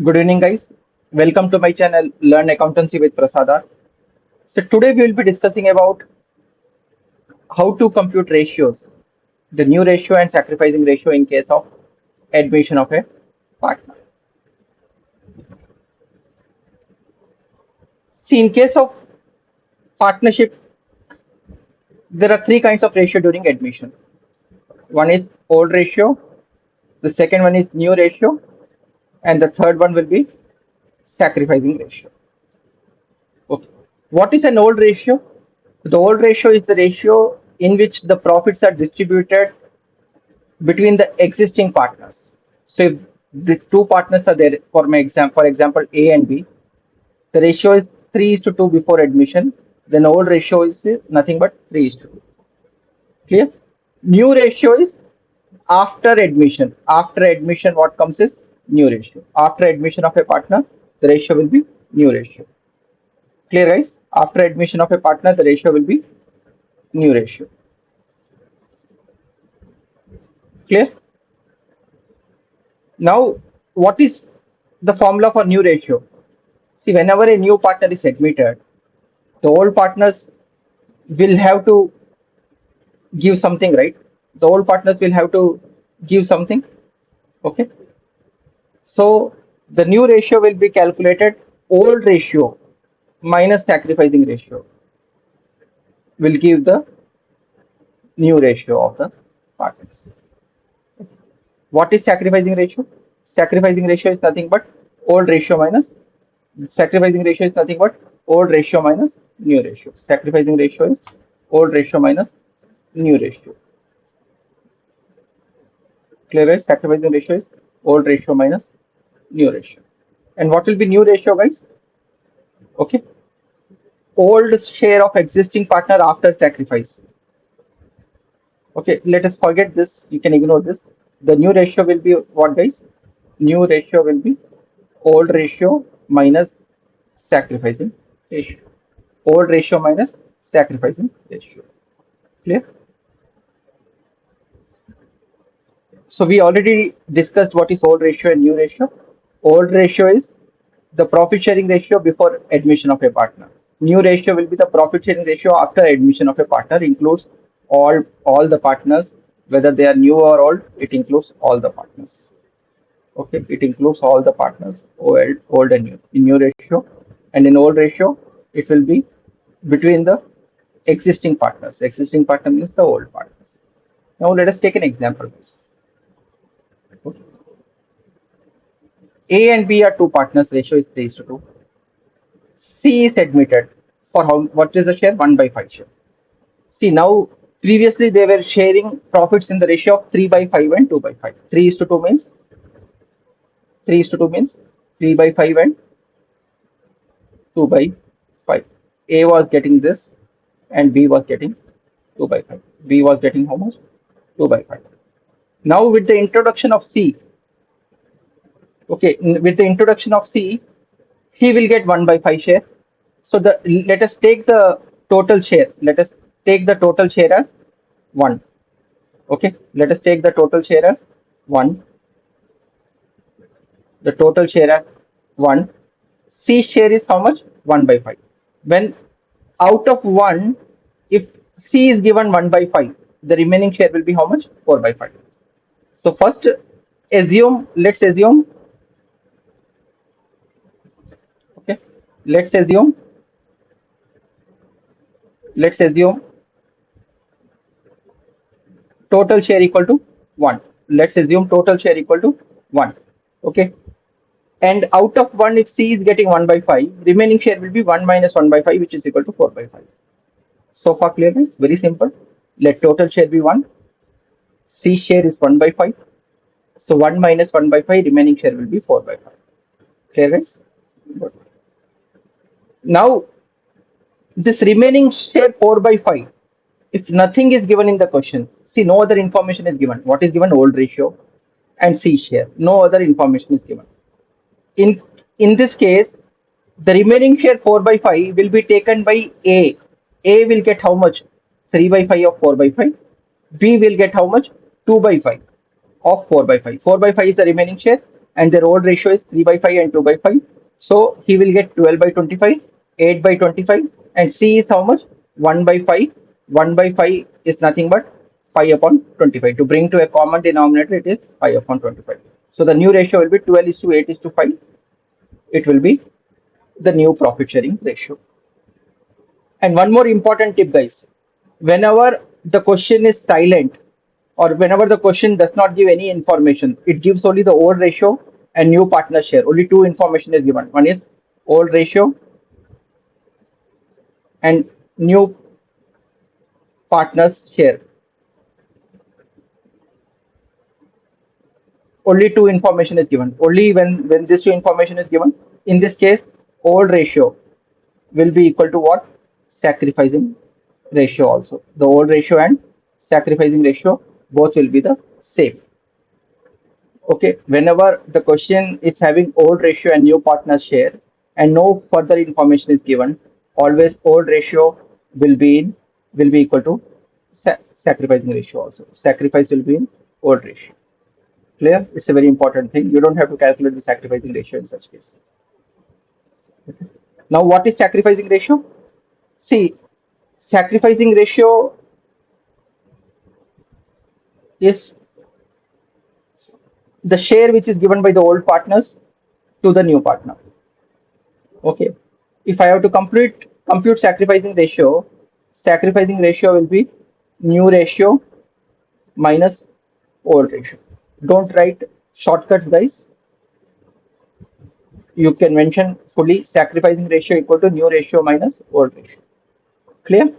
Good evening, guys. Welcome to my channel Learn Accountancy with Prasad R. So today we will be discussing about how to compute ratios, the new ratio and sacrificing ratio in case of admission of a partner. See, in case of partnership, there are three kinds of ratio during admission. One is old ratio, the second one is new ratio, and the third one will be sacrificing ratio. Okay. What is an old ratio? The old ratio is the ratio in which the profits are distributed between the existing partners. So if the two partners are there, for example, A and B, the ratio is 3:2 before admission. Then old ratio is nothing but 3:2. Clear? New ratio is after admission. After admission, what comes is new ratio. After admission of a partner, the ratio will be new ratio. Clear, guys? After admission of a partner, the ratio will be new ratio. Clear? Now, what is the formula for new ratio? See, whenever a new partner is admitted, the old partners will have to give something, right? The old partners will have to give something. Okay. So the new ratio will be calculated old ratio minus sacrificing ratio will give the new ratio of the partners. What is sacrificing ratio? Sacrificing ratio is nothing but old ratio minus sacrificing ratio is nothing but old ratio minus new ratio. Sacrificing ratio is old ratio minus new ratio. Clear, right? Sacrificing ratio is old ratio minus new ratio. And what will be new ratio, guys? Okay. Old share of existing partner after sacrifice. Okay, let us forget this. You can ignore this. The new ratio will be what, guys? New ratio will be old ratio minus sacrificing ratio. Old ratio minus sacrificing ratio. Clear? So we already discussed what is old ratio and new ratio. Old ratio is the profit sharing ratio before admission of a partner. New ratio will be the profit sharing ratio after admission of a partner, includes all the partners, whether they are new or old, it includes all the partners. Okay, it includes all the partners, old and new, in new ratio. And in old ratio, it will be between the existing partners. Existing partner means the old partners. Now let us take an example. Okay. A and B are two partners, ratio is 3:2. C is admitted for how what is the share? 1/5 share. See, now previously they were sharing profits in the ratio of 3/5 and 2/5. 3:2 means 3 by 5 and 2/5. A was getting this and B was getting 2/5. B was getting how much? 2/5. Now with the introduction of C, okay, with the introduction of C, he will get 1/5 share. So the let us take the total share. Let us take the total share as 1. Okay, let us take the total share as 1. The total share as 1. C share is how much? 1/5. When out of 1, if C is given 1/5, the remaining share will be how much? 4/5. So first let's assume, okay, let's assume, let's assume total share equal to 1. Let's assume total share equal to 1. Okay. And out of 1, if C is getting 1/5, remaining share will be 1 minus 1/5, which is equal to 4/5. So far clear, guys? Very simple. Let total share be 1. C share is 1/5. So 1 minus 1/5, remaining share will be 4/5. Clear, guys? Good. Now, this remaining share 4/5, if nothing is given in the question, see, no other information is given. What is given? Old ratio and C share. No other information is given. In in this case, the remaining share 4/5 will be taken by A. A will get how much? 3/5 of 4/5. B will get how much? 2/5 of 4/5. 4/5 is the remaining share. and their old ratio is 3/5 and 2/5. So he will get 12 by 25, 8 by 25, and C is how much? 1 by 5. 1 by 5 is nothing but 5 upon 25. To bring to a common denominator, it is 5 upon 25. So the new ratio will be 12 is to 8 is to 5. It will be the new profit sharing ratio. And one more important tip, guys. Whenever the question is silent or whenever the question does not give any information, it gives only the old ratio and new partner share. Only two information is given. One is old ratio and new partner's share. Only two information is given. Only when this two information is given, in this case, old ratio will be equal to what? Sacrificing ratio also. The old ratio and sacrificing ratio both will be the same. Okay, whenever the question is having old ratio and new partner share and no further information is given, always old ratio will be equal to sacrificing ratio also. Sacrifice will be in old ratio. Clear? It's a very important thing. You don't have to calculate the sacrificing ratio in such case. Okay. Now, what is sacrificing ratio? See, sacrificing ratio is the share which is given by the old partners to the new partner. Okay. If I have to compute sacrificing ratio will be new ratio minus old ratio. Don't write shortcuts, guys. You can mention fully sacrificing ratio equal to new ratio minus old ratio. Clear?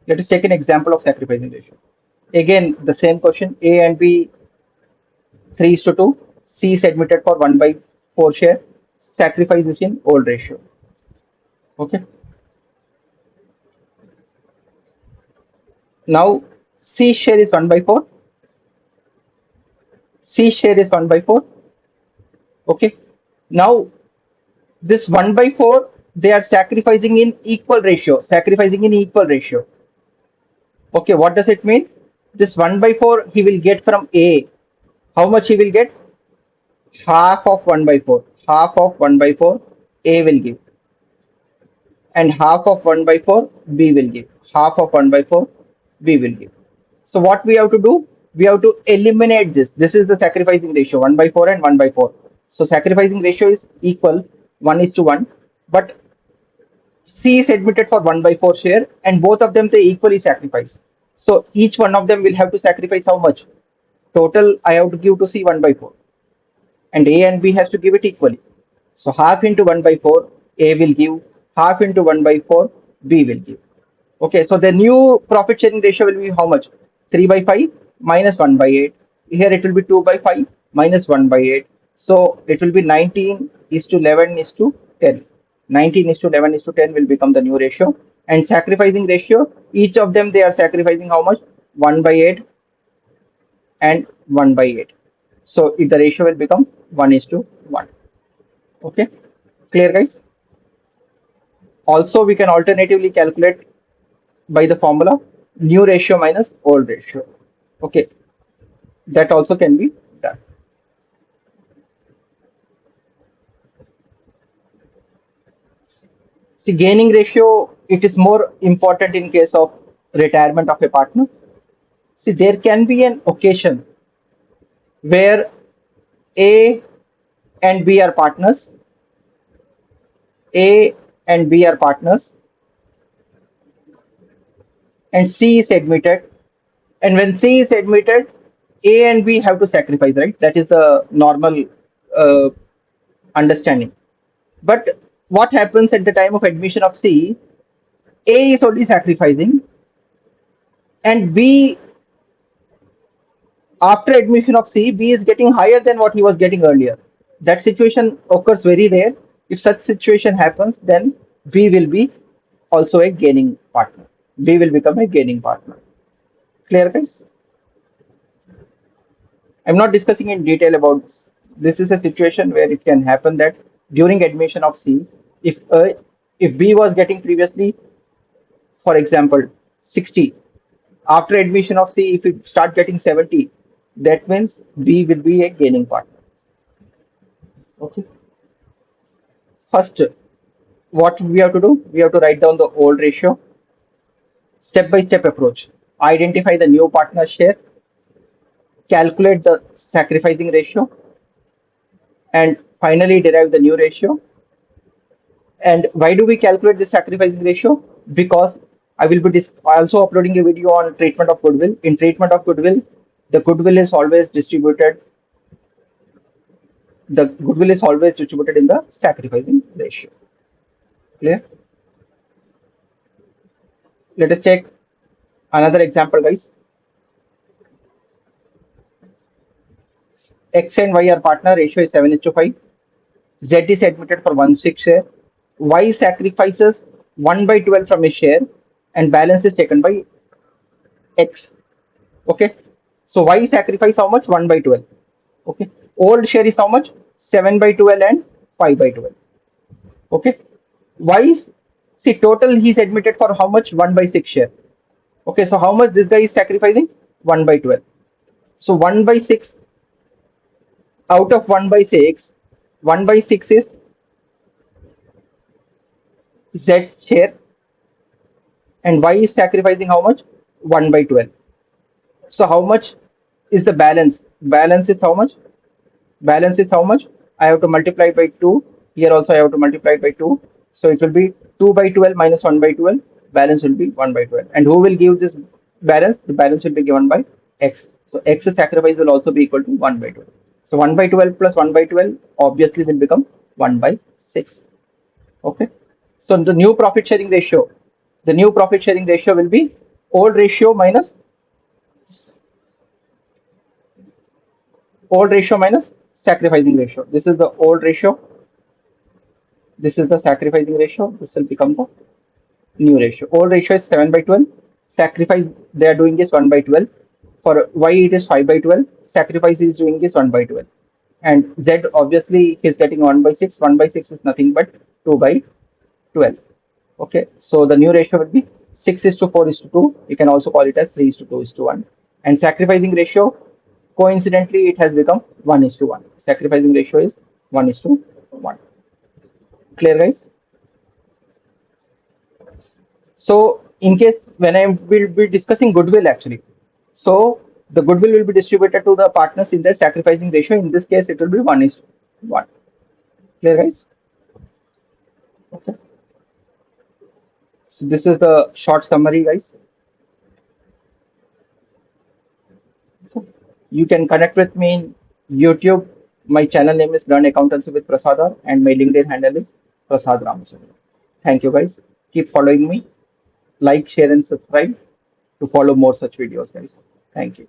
Let us take an example of sacrificing ratio. Again, the same question. A and B 3 is to 2. C is admitted for 1 by 4 share. Sacrifice is in old ratio. Okay. Now C share is 1 by 4. C share is 1 by 4. Okay. Now this 1 by 4, they are sacrificing in equal ratio. Sacrificing in equal ratio. Okay. What does it mean? This 1 by 4 he will get from A. How much he will get? Half of 1 by 4. Half of 1 by 4 A will give. And half of 1 by 4 B will give. Half of 1 by 4 B will give. So what we have to do? We have to eliminate this. This is the sacrificing ratio 1 by 4 and 1 by 4. So sacrificing ratio is equal 1 is to 1. But C is admitted for 1 by 4 share and both of them they equally sacrifice. So each one of them will have to sacrifice how much? Total I have to give to C 1 by 4. And A and B has to give it equally. So half into 1 by 4 A will give, half into 1 by 4 B will give. Okay, so the new profit sharing ratio will be how much? 3 by 5 minus 1 by 8. Here it will be 2 by 5 minus 1 by 8. So it will be 19 is to 11 is to 10. 19 is to 11 is to 10 will become the new ratio. And sacrificing ratio, each of them they are sacrificing how much? 1 by 8 and 1 by 8. So the ratio will become 1 is to 1. Okay, clear, guys? Also, we can alternatively calculate by the formula new ratio minus old ratio. Okay, that also can be done. See, gaining ratio, it is more important in case of retirement of a partner. See, there can be an occasion where A and B are partners. A and B are partners. And C is admitted. And when C is admitted, A and B have to sacrifice, right? That is the normal uh, understanding. But what happens at the time of admission of C? A is only sacrificing, and B, after admission of C, B is getting higher than what he was getting earlier. That situation occurs very rare. If such situation happens, then B will be also a gaining partner. B will become a gaining partner. Clear, guys? I'm not discussing in detail about this. This is a situation where it can happen that during admission of C, if if B was getting previously, for example, 60, after admission of C, if it start getting 70, That means B will be a gaining partner. Okay. First, what we have to do? We have to write down the old ratio, step-by-step approach. Identify the new partner share, calculate the sacrificing ratio, and finally derive the new ratio. And why do we calculate the sacrificing ratio? Because I will be also uploading a video on treatment of goodwill. In treatment of goodwill, the goodwill is always distributed. The goodwill is always distributed in the sacrificing ratio. Clear? Let us take another example, guys. X and Y are partner. Ratio is 7:5. Z is admitted for 1/6 share. Y sacrifices 1 by 12 from his share, and balance is taken by X. Okay. So Y sacrifice how much? 1 by 12. Okay. Old share is how much? 7 by 12 and 5 by 12. Okay. Y is, see, total he's admitted for how much? 1 by 6 share. Okay. So how much this guy is sacrificing? 1 by 12. So 1 by 6 out of 1 by 6, 1 by 6 is Z's share, and Y is sacrificing how much? 1 by 12. So how much is the balance? Balance is how much? Balance is how much? I have to multiply by 2. Here also I have to multiply by 2. So it will be 2 by 12 minus 1 by 12. Balance will be 1 by 12. And who will give this balance? The balance will be given by X. So X's sacrifice will also be equal to 1 by 12. So 1 by 12 plus 1 by 12 obviously will become 1 by 6. Okay. So the new profit sharing ratio, will be old ratio minus sacrificing ratio. This is the old ratio. This is the sacrificing ratio. This will become the new ratio. Old ratio is 7 by 12. Sacrifice they are doing is 1 by 12. For Y it is 5 by 12. Sacrifice is doing is 1 by 12. And Z obviously is getting 1 by 6. 1 by 6 is nothing but 2 by 12. Okay, so the new ratio will be 6 is to 4 is to 2. You can also call it as 3 is to 2 is to 1. And sacrificing ratio, coincidentally, it has become 1 is to 1. Sacrificing ratio is 1 is to 1. Clear, guys? So, in case when I will be discussing goodwill actually, so the goodwill will be distributed to the partners in the sacrificing ratio. In this case, it will be 1 is to 1. Clear, guys? Okay. So, this is the short summary, guys. You can connect with me in YouTube. My channel name is Learn Accountancy with Prasad R, and my LinkedIn handle is Prasad Ramachandran. Thank you, guys. Keep following me. Like, share, and subscribe to follow more such videos, guys. Thank you.